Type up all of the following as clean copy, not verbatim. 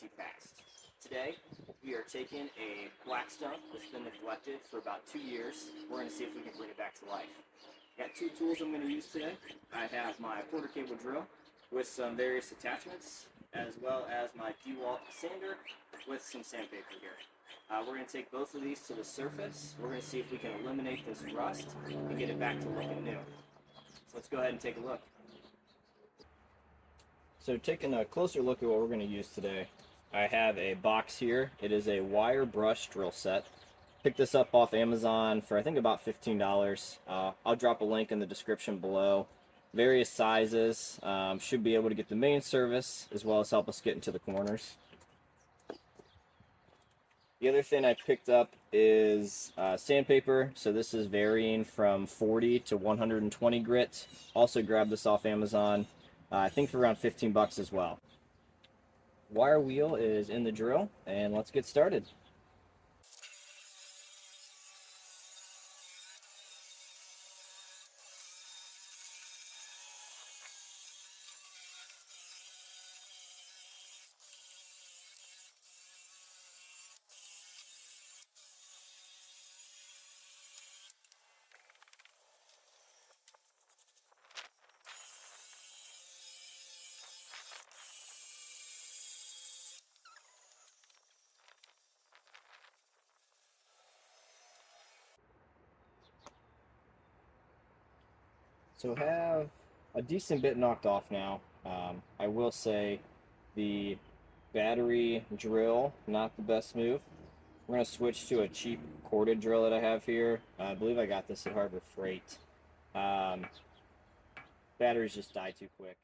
rinse fast. Today, we are taking a Blackstone that's been neglected for about 2 years. We're going to see if we can bring it back to life. I got two tools I'm going to use today. I have my quarter cable drill with some various attachments, as well as my DeWalt sander with some sandpaper here. We're going to take both of these to the surface. We're going to see if we can eliminate this rust and get it back to looking new. So let's go ahead and take a look. So taking a closer look at what we're going to use today, I have a box here. It is a wire brush drill set. Picked this up off Amazon for I think about $15. I'll drop a link in the description below. Various sizes, should be able to get the main service as well as help us get into the corners. The other thing I picked up is sandpaper. So this is varying from 40 to 120 grit. Also grabbed this off Amazon, I think for around 15 bucks as well. Wire wheel is in the drill, and let's get started. So have a decent bit knocked off now. I will say the battery drill, not the best move. We're going to switch to a cheap corded drill that I have here. I believe I got this at Harbor Freight. Batteries just die too quick.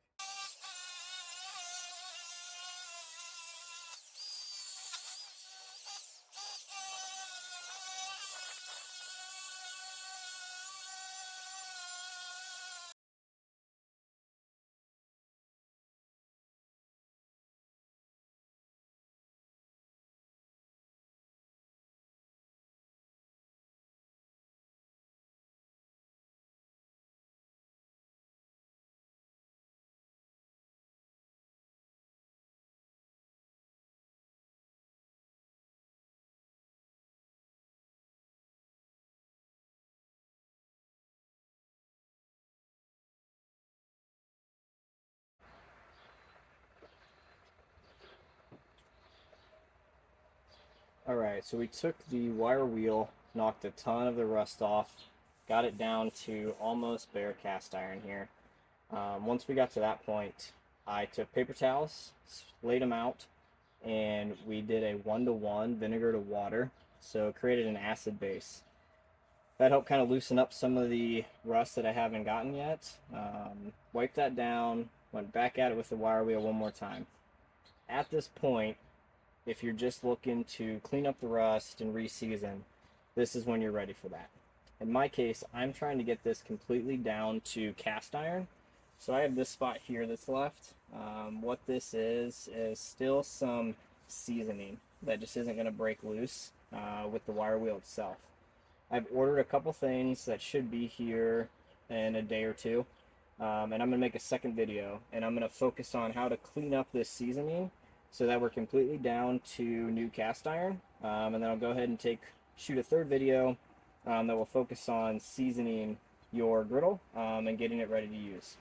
Alright, so we took the wire wheel, knocked a ton of the rust off, got it down to almost bare cast iron here. Once we got to that point, I took paper towels, laid them out, and we did a 1-to-1 vinegar to water, so created an acid base. That helped kind of loosen up some of the rust that I haven't gotten yet. Wiped that down, went back at it with the wire wheel one more time. At this point, if you're just looking to clean up the rust and re-season, this is when you're ready for that. In my case, I'm trying to get this completely down to cast iron. So I have this spot here that's left. What this is still some seasoning that just isn't going to break loose with the wire wheel itself. I've ordered a couple things that should be here in a day or two. And I'm going to make a second video, and I'm going to focus on how to clean up this seasoning so that we're completely down to new cast iron. And then I'll go ahead and shoot a third video that will focus on seasoning your griddle and getting it ready to use.